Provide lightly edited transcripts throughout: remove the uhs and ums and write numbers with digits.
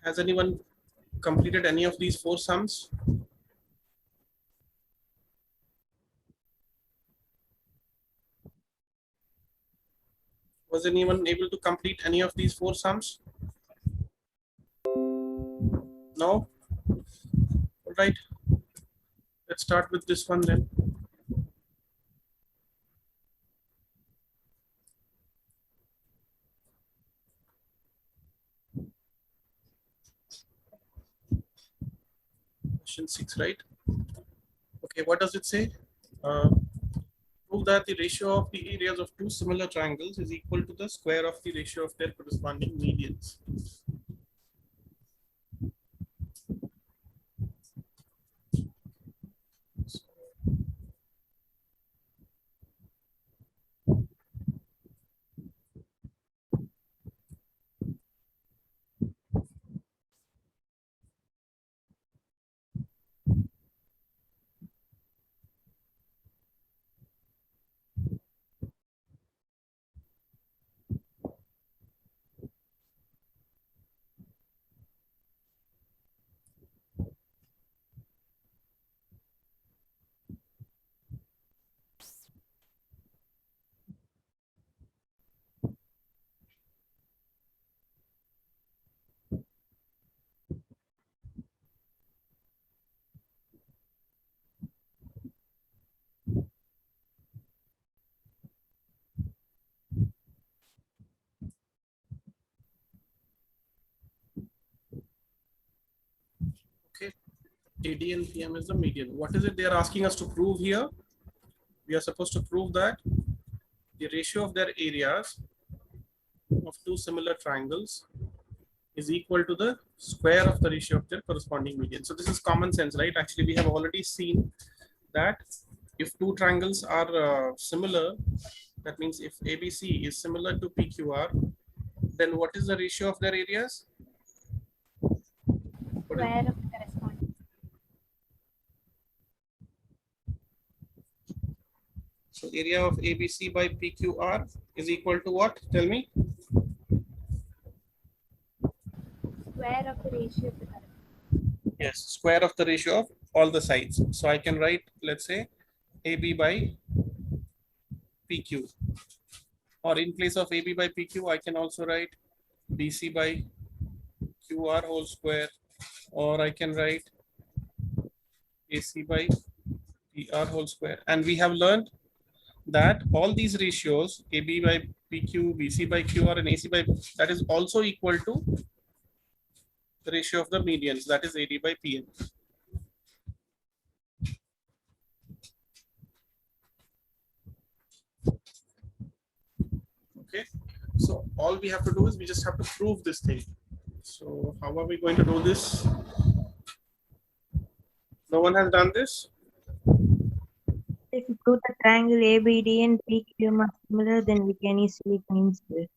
Has anyone completed any of these four sums? Was anyone able to complete any of these four sums? No? All right. Let's start with this one then. Question 6, right? Okay, what does it say? Uh, Prove that the ratio of the areas of two similar triangles is equal to the square of the ratio of their corresponding medians. Okay, AD and PM is the median. What is it they are asking us to prove here? We are supposed to prove that the ratio of their areas of two similar triangles is equal to the square of the ratio of their corresponding median. So this is common sense, right? Actually, we have already seen that if two triangles are similar, that means if ABC is similar to PQR, then what is the ratio of their areas? Square of the corresponding. So area of ABC by PQR is equal to what? Tell me. Square of the ratio of the corresponding. Yes, square of the ratio of all the sides. So I can write, let's say, AB by PQ. Or in place of AB by PQ, I can also write BC by QR whole square. Or I can write AC by PR whole square. And we have learned that all these ratios, AB by PQ, BC by QR, and AC by, that is also equal to the ratio of the medians, that is AD by PM. Okay, so all we have to do is we just have to prove this thing. So how are we going to do this? No one has done this? If you prove the triangle ABD and PQ are similar, then we can easily find this.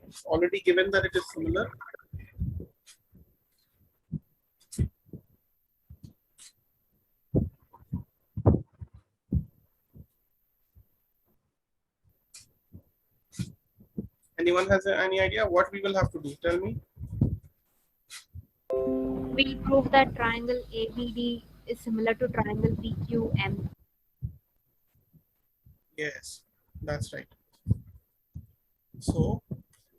It's already given that it is similar. Anyone has any idea what we will have to do? Tell me. We'll prove that triangle ABD is similar to triangle PQM. Yes, that's right. So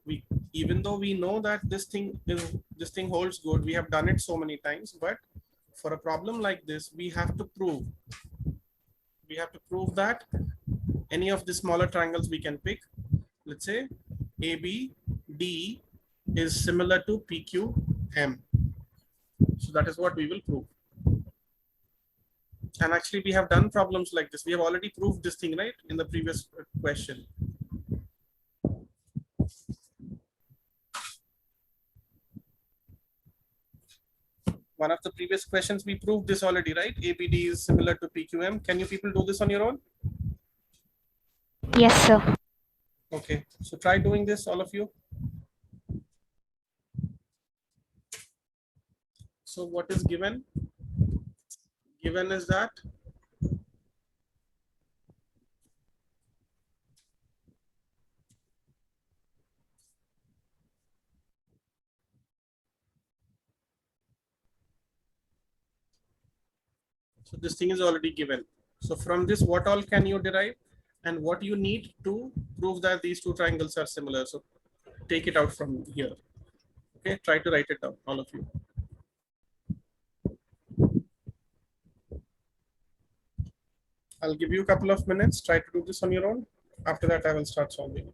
we, even though we know that this thing holds good, we have done it so many times, but for a problem like this, we have to prove that any of the smaller triangles we can pick. Let's say ABD is similar to PQM. So that is what we will prove. And actually we have done problems like this. We have already proved this thing, right, in the previous question. One of the previous questions we proved this already, right? ABD is similar to PQM. Can you people do this on your own? Yes, sir. Okay, so try doing this, all of you. So what is given? Given is that So this thing is already given. So from this, what all can you derive and what you need to prove that these two triangles are similar. So take it out from here. Okay, try to write it down, all of you. I'll give you a couple of minutes. Try to do this on your own. After that, I will start solving.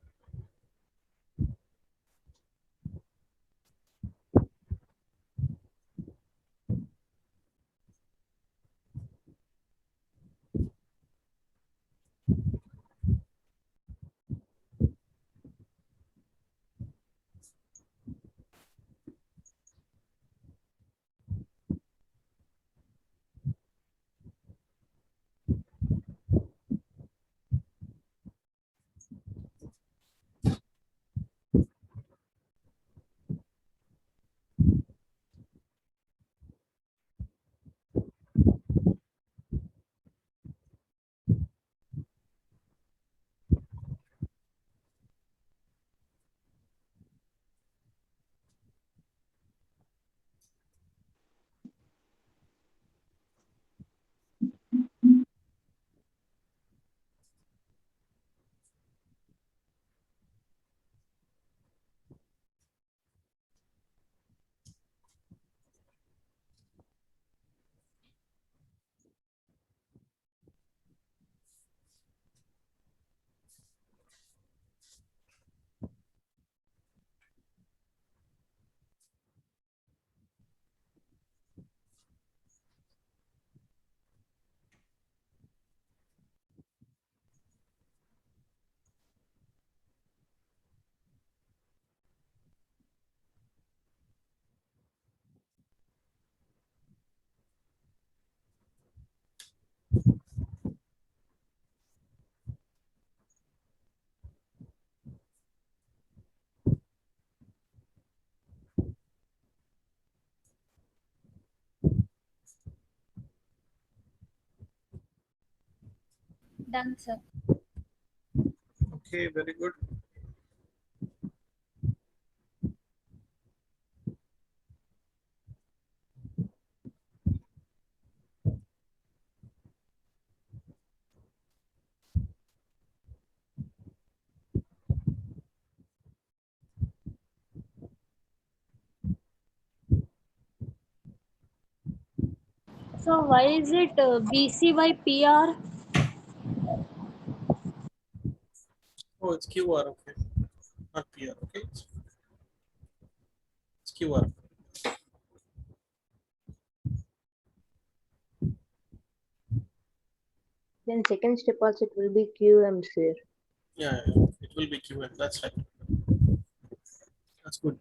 Done, sir. Okay, very good. So why is it BC by PR? Oh, it's QR. Okay, not PR. Okay, it's QR. Then second step also it will be QM, sir. Yeah, yeah, it will be QM. That's right. That's good.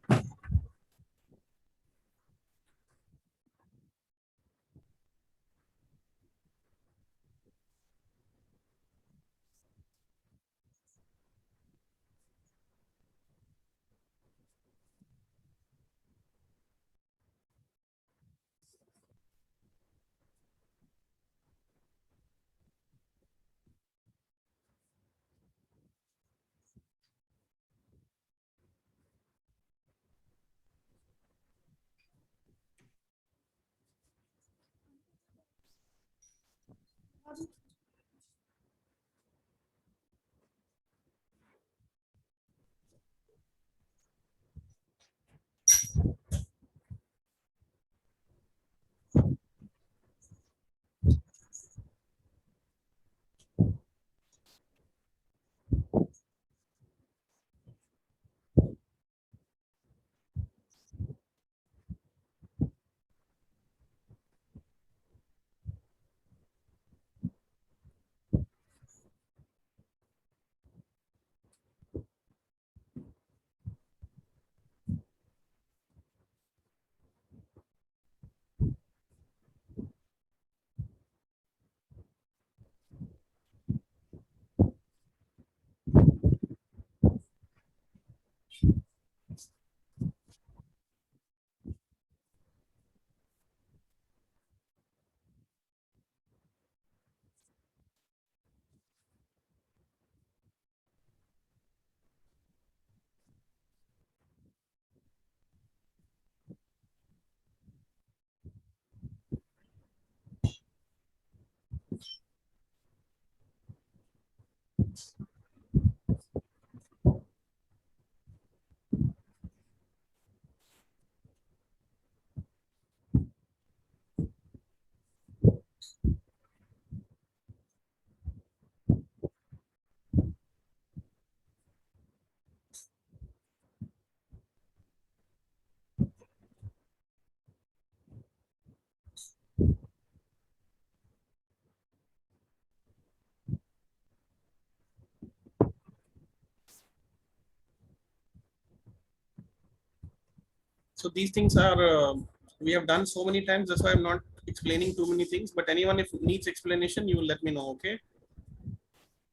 So these things are we have done so many times. That's why I'm not explaining too many things. But anyone if needs explanation, you will let me know. Okay.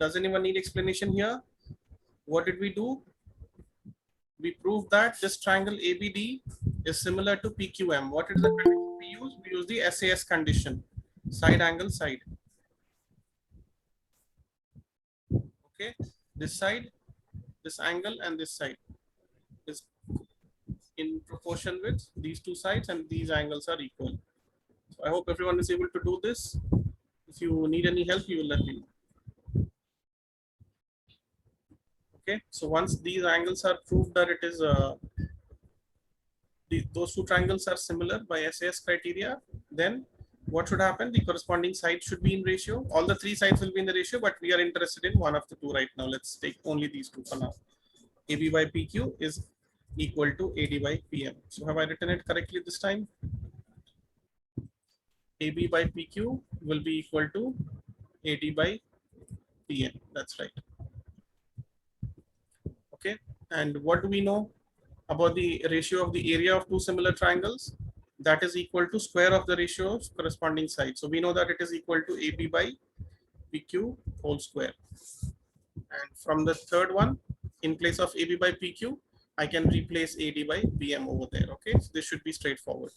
Does anyone need explanation here? What did we do? We proved that this triangle ABD is similar to PQM. What is the condition we use? We use the SAS condition, side angle side. Okay, this side, this angle, and this side is in proportion with these two sides, and these angles are equal. So I hope everyone is able to do this. If you need any help, you will let me know. Okay, so once these angles are proved that it is those two triangles are similar by SAS criteria, then what should happen? The corresponding side should be in ratio. All the three sides will be in the ratio, but we are interested in one of the two right now. Let's take only these two for now. AB by PQ is equal to AD by PM. So have I written it correctly this time? AB by PQ will be equal to AD by PM. That's right. Okay. And what do we know about the ratio of the area of two similar triangles? That is equal to square of the ratio of corresponding sides. So we know that it is equal to AB by PQ whole square. And from the third one, in place of AB by PQ, I can replace AD by PM over there. Okay, so this should be straightforward.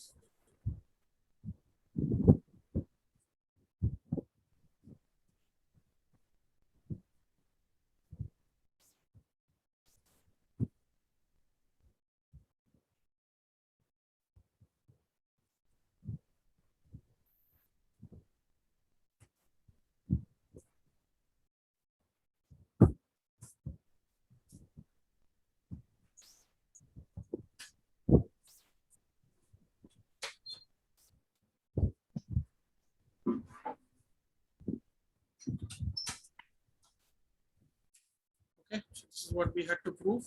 Okay, so this is what we had to prove.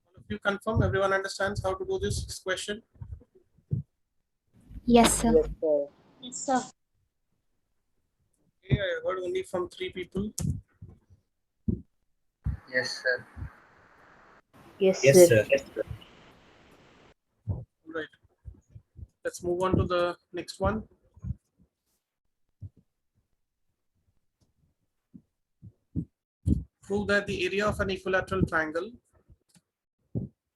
All of you confirm, everyone understands how to do this question? Yes, sir. Yes, sir. Yes, sir. Okay, I heard only from 3 people. Yes, sir. Yes, Yes, sir. sir. Right. Let's move on to the next one. Prove that the area of an equilateral triangle.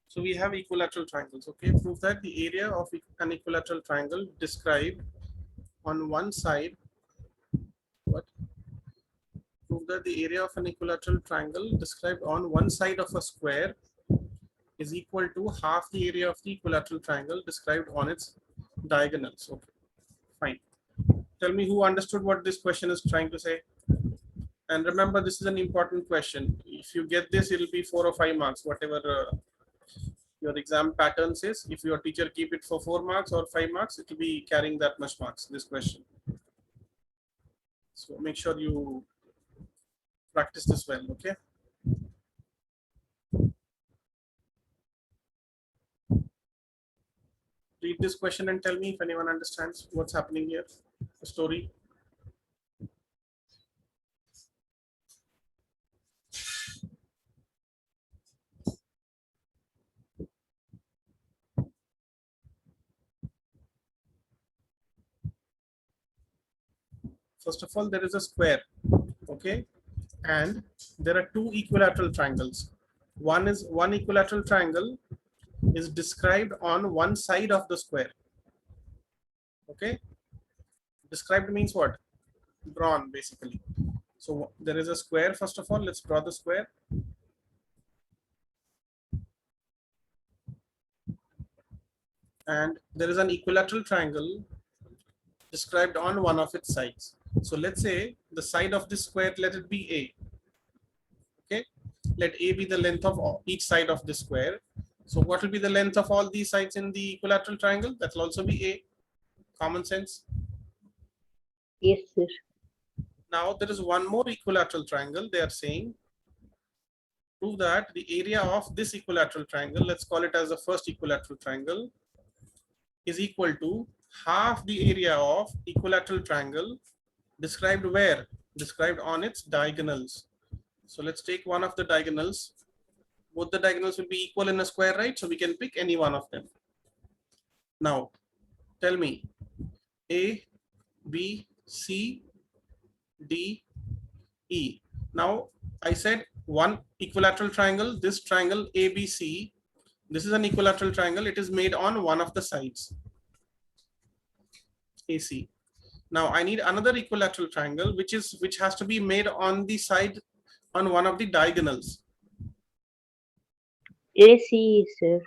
So we have equilateral triangles. Okay, prove that the area of an equilateral triangle described on one side. What? Prove that the area of an equilateral triangle described on one side of a square is equal to half the area of the equilateral triangle described on its diagonals. Okay, fine. Tell me who understood what this question is trying to say. And remember, this is an important question. If you get this, it'll be 4 or 5 marks, whatever your exam pattern says. If your teacher keep it for 4 marks or 5 marks, it will be carrying that much marks, this question. So make sure you practice this well, okay? Read this question and tell me if anyone understands what's happening here, the story. First of all, there is a square, okay? And there are two equilateral triangles. One equilateral triangle is described on one side of the square. Okay, described means what? Drawn, basically. So there is a square. First of all, let's draw the square. And there is an equilateral triangle described on one of its sides. So let's say the side of this square, let it be A. Okay, let A be the length of each side of this square. So what will be the length of all these sides in the equilateral triangle? That will also be A. Common sense. Yes, sir. Now there is one more equilateral triangle. They are saying prove that the area of this equilateral triangle, let's call it as the first equilateral triangle, is equal to half the area of equilateral triangle described where? Described on its diagonals. So let's take one of the diagonals. Both the diagonals will be equal in a square, right? So we can pick any one of them. Now, tell me, A, B, C, D, E. Now, I said one equilateral triangle, this triangle ABC, this is an equilateral triangle. It is made on one of the sides, AC. Now I need another equilateral triangle, which has to be made on the side on one of the diagonals. AC, sir.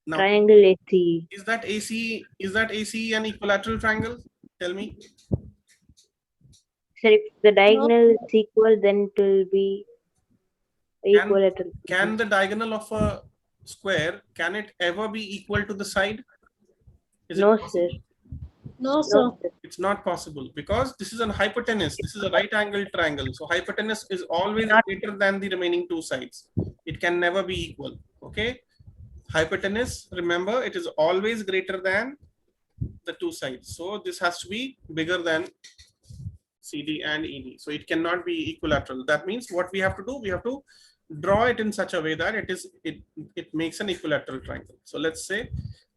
Now, Triangle AC. is that AC an equilateral triangle? Tell me. Sir, if the No. diagonal is equal, then it will be equilateral. Can the diagonal of a square, can it ever be equal to the side? Is it No, possible? sir. No, No, sir. sir. It's not possible because this is a hypotenuse. This is a right angled triangle. So hypotenuse is always Not- greater than the remaining two sides. It can never be equal. Okay. Hypotenuse, remember, it is always greater than the two sides. So this has to be bigger than CD and ED. So it cannot be equilateral. That means what we have to do, we have to draw it in such a way that it makes an equilateral triangle. So let's say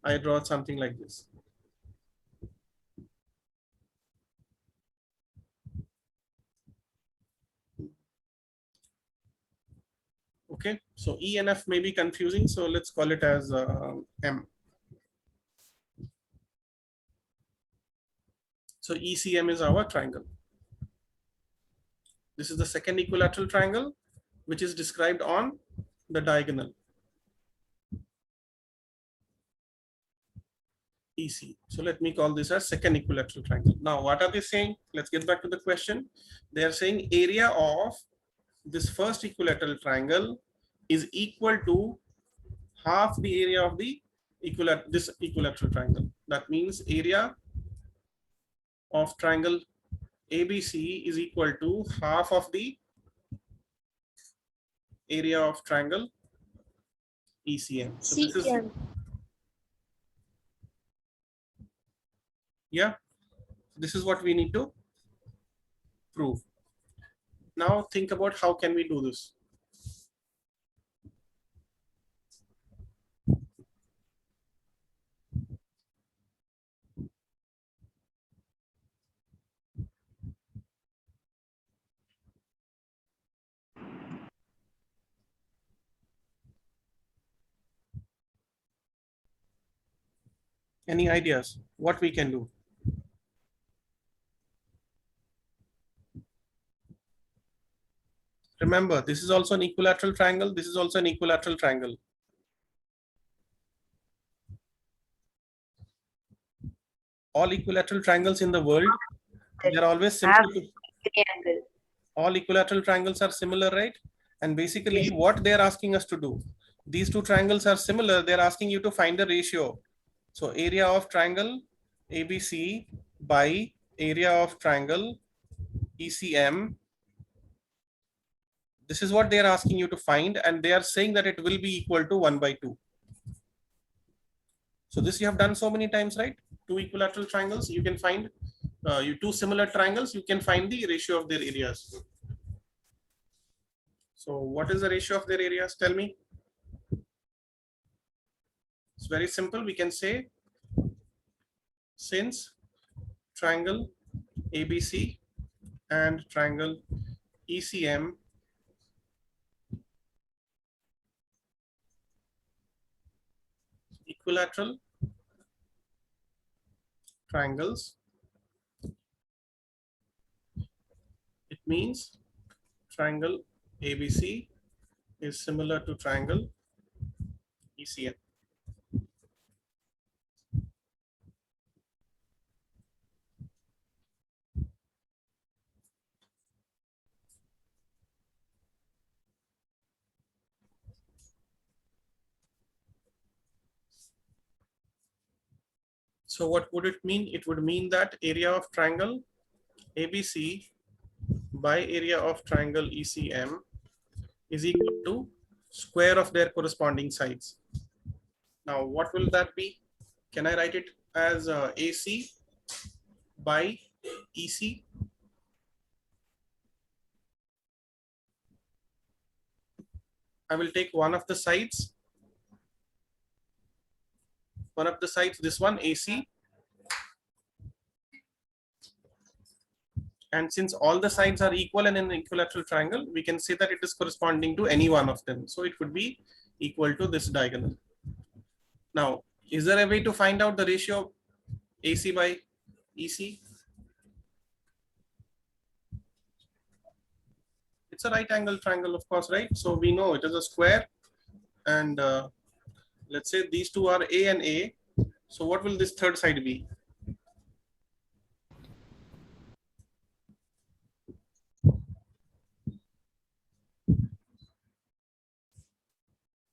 I draw something like this. Okay, so E and F may be confusing, so let's call it as M. So ECM is our triangle. This is the second equilateral triangle, which is described on the diagonal. EC. So let me call this as second equilateral triangle. Now, what are they saying? Let's get back to the question. They are saying area of this first equilateral triangle is equal to half the area of the this equilateral triangle. That means area of triangle ABC is equal to half of the area of triangle ECM. So this is, CM. yeah, this is what we need to prove. Now think about how can we do this. Any ideas what we can do? Remember, this is also an equilateral triangle. This is also an equilateral triangle. All equilateral triangles in the world, they are always Half similar. triangle. All equilateral triangles are similar, right? And basically what they are asking us to do, these two triangles are similar. They're asking you to find the ratio. So area of triangle ABC by area of triangle ECM. This is what they are asking you to find, and they are saying that it will be equal to 1/2. So this you have done so many times, right? Two equilateral triangles, you can find you two similar triangles, you can find the ratio of their areas. So what is the ratio of their areas? Tell me. It's very simple. We can say since triangle ABC and triangle ECM equilateral triangles, it means triangle ABC is similar to triangle ECM. So what would it mean? It would mean that area of triangle ABC by area of triangle ECM is equal to square of their corresponding sides. Now, what will that be? Can I write it as AC by EC? I will take one of the sides, this one AC. And since all the sides are equal in an equilateral triangle, we can say that it is corresponding to any one of them. So it would be equal to this diagonal. Now, is there a way to find out the ratio of AC by EC? It's a right angle triangle, of course, right? So we know it is a square, and let's say these two are A and A. So what will this third side be?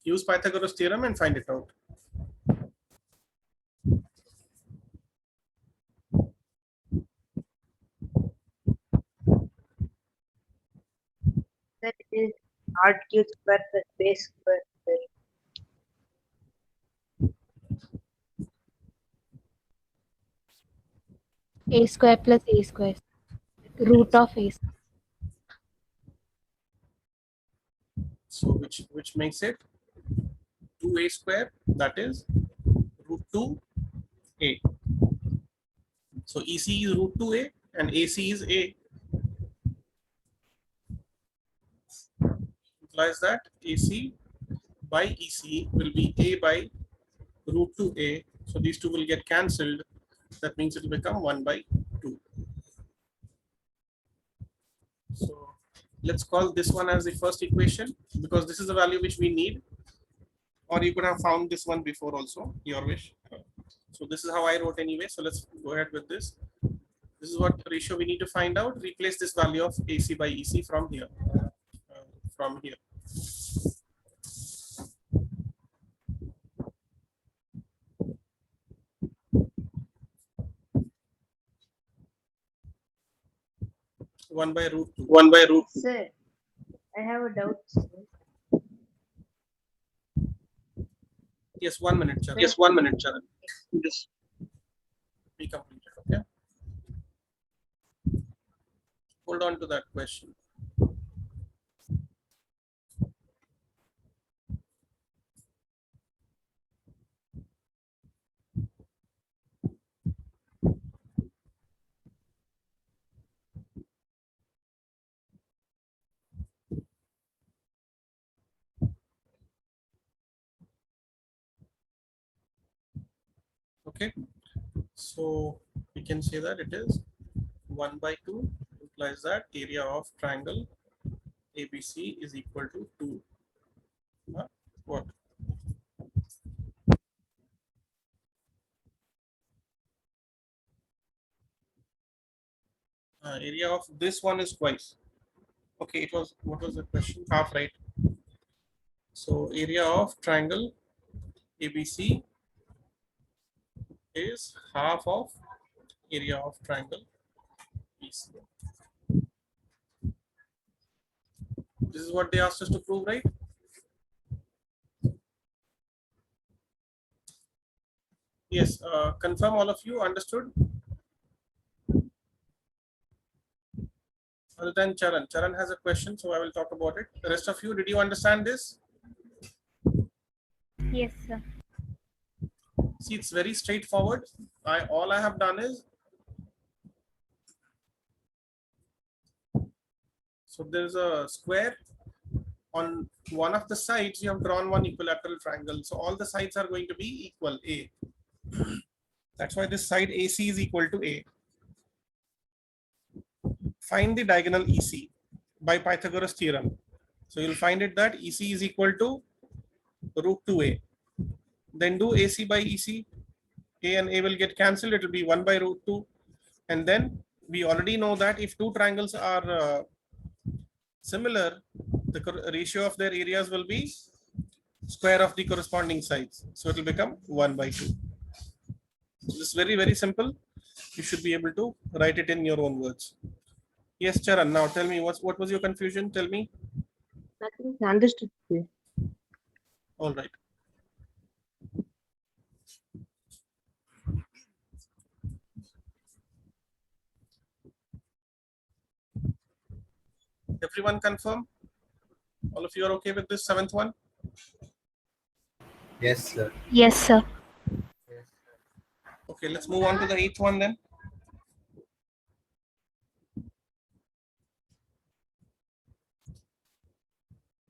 Use Pythagoras theorem and find it out. That is R cube square plus base square. A square plus A square. Root of A. So which makes it 2A square, that is root 2A. So EC is root 2A and AC is A. Implies that AC by EC will be A by root 2A. So these two will get cancelled. That means it will become 1 by 2. So let's call this one as the first equation, because this is the value which we need. Or you could have found this one before also, your wish. So this is how I wrote anyway. So let's go ahead with this. This is what ratio we need to find out. Replace this value of AC by EC from here. From here. One by root 2. 1 by root 2. Sir, I have a doubt, sir. Yes, 1 minute, Charan. Yes, 1 minute, Charan. This be completed. Okay. Hold on to that question. Okay, so we can say that it is 1 by 2 implies that area of triangle ABC is equal to 2. What? Area of this one is twice. Okay, it was, what was the question? Half, right? So area of triangle ABC is half of area of triangle BC. This is what they asked us to prove, right? Yes, confirm all of you understood. Other than Charan. Charan has a question, so I will talk about it. The rest of you, did you understand this? Yes, sir. See, it's very straightforward. All I have done is, so there's a square. On one of the sides, you have drawn one equilateral triangle. So all the sides are going to be equal, A. That's why this side AC is equal to A. Find the diagonal EC by Pythagoras theorem. So you'll find it that EC is equal to root 2A. Then do AC by EC. A and A will get cancelled. It will be 1 by root 2. And then we already know that if two triangles are similar, the ratio of their areas will be square of the corresponding sides. So it will become 1 by 2. This is very, very simple. You should be able to write it in your own words. Yes, Charan, now tell me what was your confusion? Tell me. Nothing is understood, sir. All right. Everyone confirm? All of you are okay with this seventh one? Yes, sir. Yes, sir. Okay, let's move on to the eighth one then.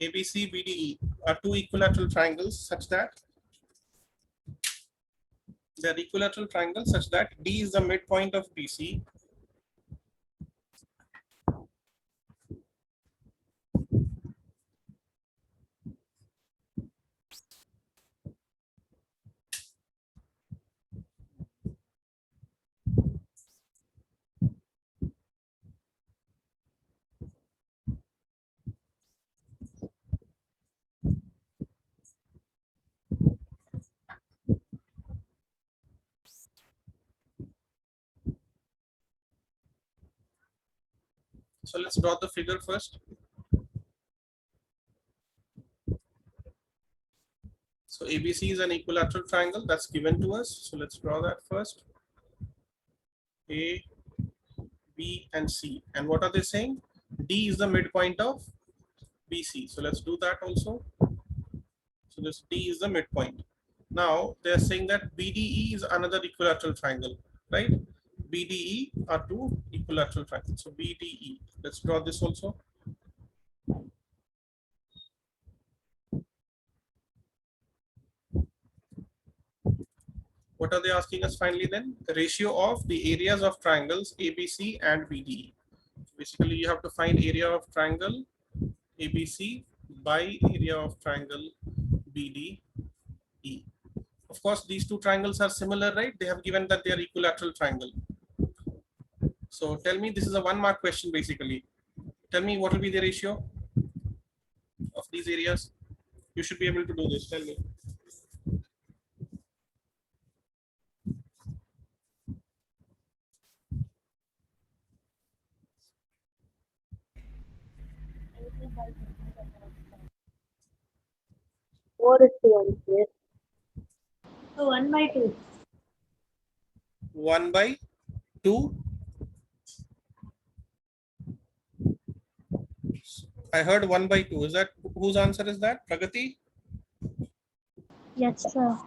ABC, BDE are two equilateral triangles such that D is the midpoint of BC So let's draw the figure first. So ABC is an equilateral triangle that's given to us. So let's draw that first. A, B, and C. And what are they saying? D is the midpoint of BC. So let's do that also. So this D is the midpoint. Now they're saying that BDE is another equilateral triangle, right? BDE are two equilateral triangles. So BDE, let's draw this also. What are they asking us finally then? The ratio of the areas of triangles ABC and BDE. Basically, you have to find area of triangle ABC by area of triangle BDE. Of course, these two triangles are similar, right? They have given that they are equilateral triangle. So tell me, this is a 1 mark question basically. Tell me what will be the ratio of these areas. You should be able to do this. Tell me. Four is to one, sir. So 1 by 2. 1 by 2. I heard 1 by 2. Is that whose answer is that? Pragati? Yes, sir.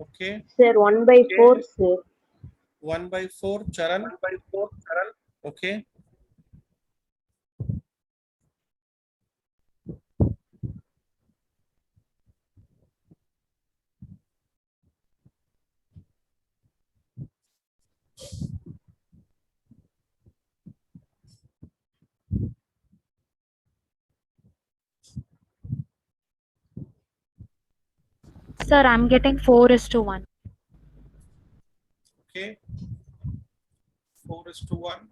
Okay. Sir, 1/4, sir. 1 by 4. Charan? Okay. Sir, I'm getting 4:1. Okay. 4:1.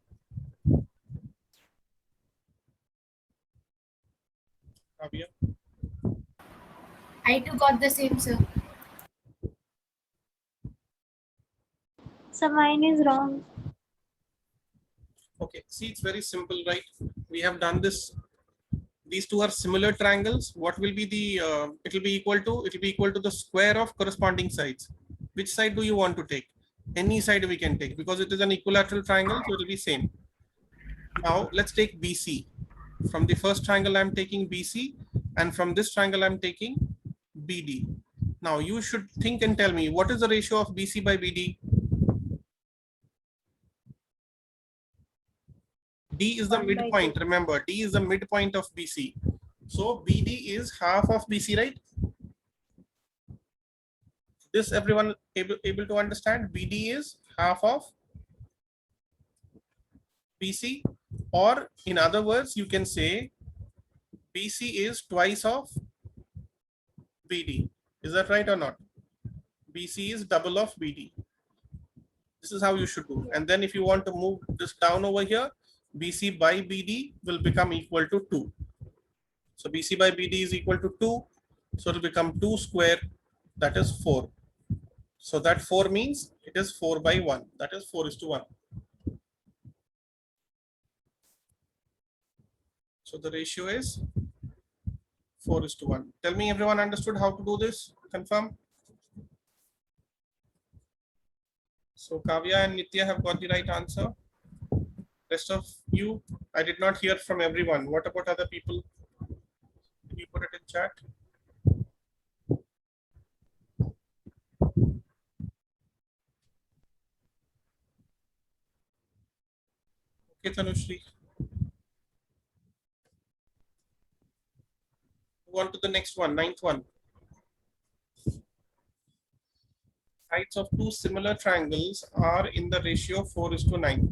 Avia? I too got the same, sir. So mine is wrong. Okay. See, it's very simple, right? We have done this. These two are similar triangles. What will be the, it will be equal to the square of corresponding sides. Which side do you want to take? Any side we can take because it is an equilateral triangle, so it will be same. Now let's take BC. From the first triangle, I'm taking BC, and from this triangle, I'm taking BD. Now you should think and tell me what is the ratio of BC by BD? D is the 1 by midpoint. 2. Remember, D is the midpoint of BC. So BD is half of BC, right? This everyone able to understand? BD is half of BC, or in other words, you can say BC is twice of BD. Is that right or not? BC is double of BD. This is how you should do. And then if you want to move this down over here, BC by BD will become equal to 2. So BC by BD is equal to 2. So it will become 2 square, that is 4. So that 4 means it is 4 by 1. That is 4:1. So the ratio is 4:1. Tell me everyone understood how to do this? Confirm. So Kavya and Nitya have got the right answer. Rest of you, I did not hear from everyone. What about other people? Can you put it in chat? Okay, Tanushri. Move on to the next one, ninth one. Sides of two similar triangles are in the ratio 4:9.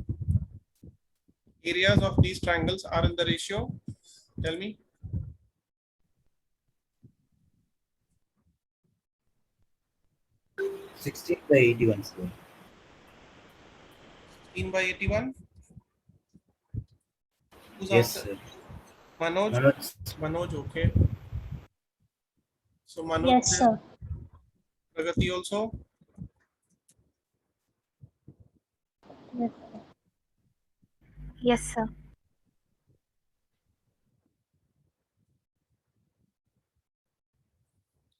Areas of these triangles are in the ratio, tell me. 16/81, sir. 16/81. Whose Yes, answer? sir. Manoj? Manoj. Manoj, okay. So Manoj Yes, says sir. Pragati also. Yes. Yes, sir.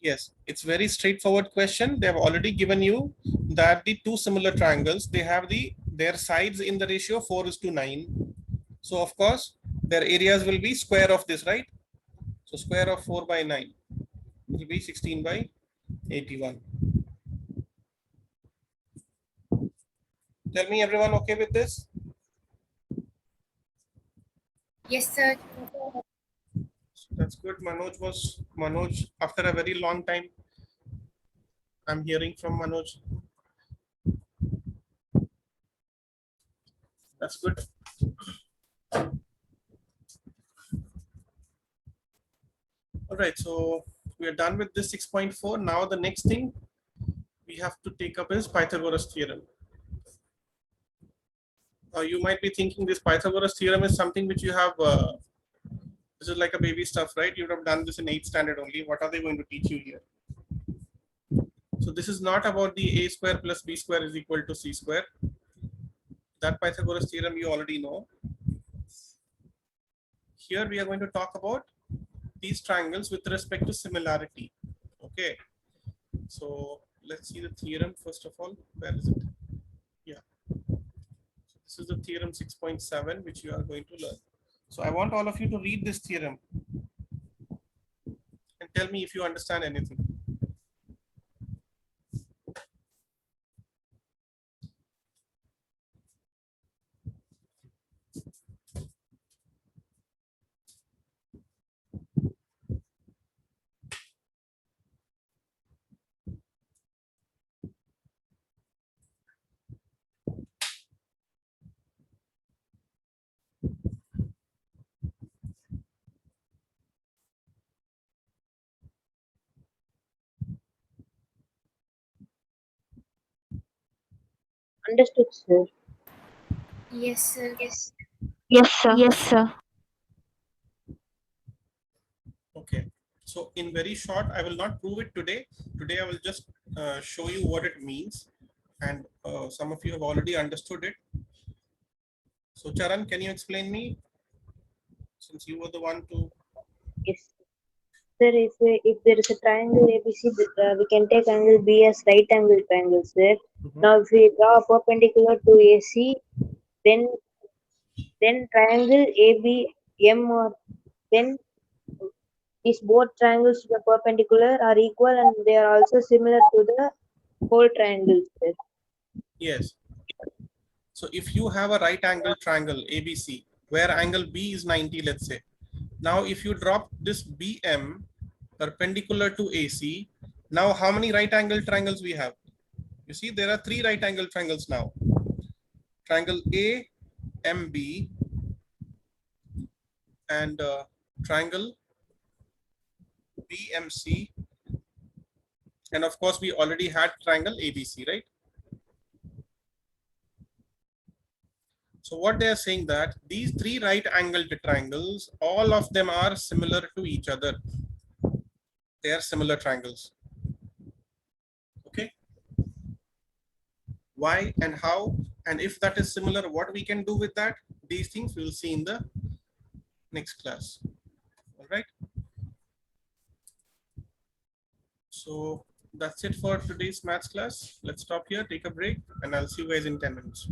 Yes, it's very straightforward question. They have already given you that the two similar triangles, they have their sides in the ratio 4:9. So of course, their areas will be square of this, right? So square of 4/9 will be 16/81. Tell me everyone okay with this? Yes, sir. That's good. Manoj after a very long time. I'm hearing from Manoj. That's good. All right, so we are done with this 6.4. Now the next thing we have to take up is Pythagoras theorem. You might be thinking this Pythagoras theorem is something which you have, this is like a baby stuff, right? You would have done this in 8th standard only. What are they going to teach you here? So this is not about the a square plus b square is equal to c square. That Pythagoras theorem you already know. Here we are going to talk about these triangles with respect to similarity. Okay. So let's see the theorem first of all. Where is it? Yeah. This is the theorem 6.7 which you are going to learn. So I want all of you to read this theorem and tell me if you understand anything. Understood, sir. Yes, sir. Yes, sir. Yes, sir. Okay. So in very short, I will not prove it today. Today I will just show you what it means. And some of you have already understood it. So Charan, can you explain me? Since you were the one to. Yes. Sir, if there is a triangle ABC, we can take angle B as right angle triangle, sir. Now, if we draw a perpendicular to AC, then triangle ABM or then these both triangles to the perpendicular are equal and they are also similar to the whole triangle, sir. Yes. So if you have a right angle triangle ABC, where angle B is 90, let's say. Now, if you drop this BM perpendicular to AC, now how many right angle triangles we have? You see, there are 3 right angle triangles now. Triangle AMB and triangle BMC. And of course, we already had triangle ABC, right? So what they are saying that these 3 right angled triangles, all of them are similar to each other. They are similar triangles. Okay. why and how, and if that is similar, what we can do with that. These things we will see in the next class. All right. So that's it for today's maths class. Let's stop here, take a break, and I'll see you guys in 10 minutes.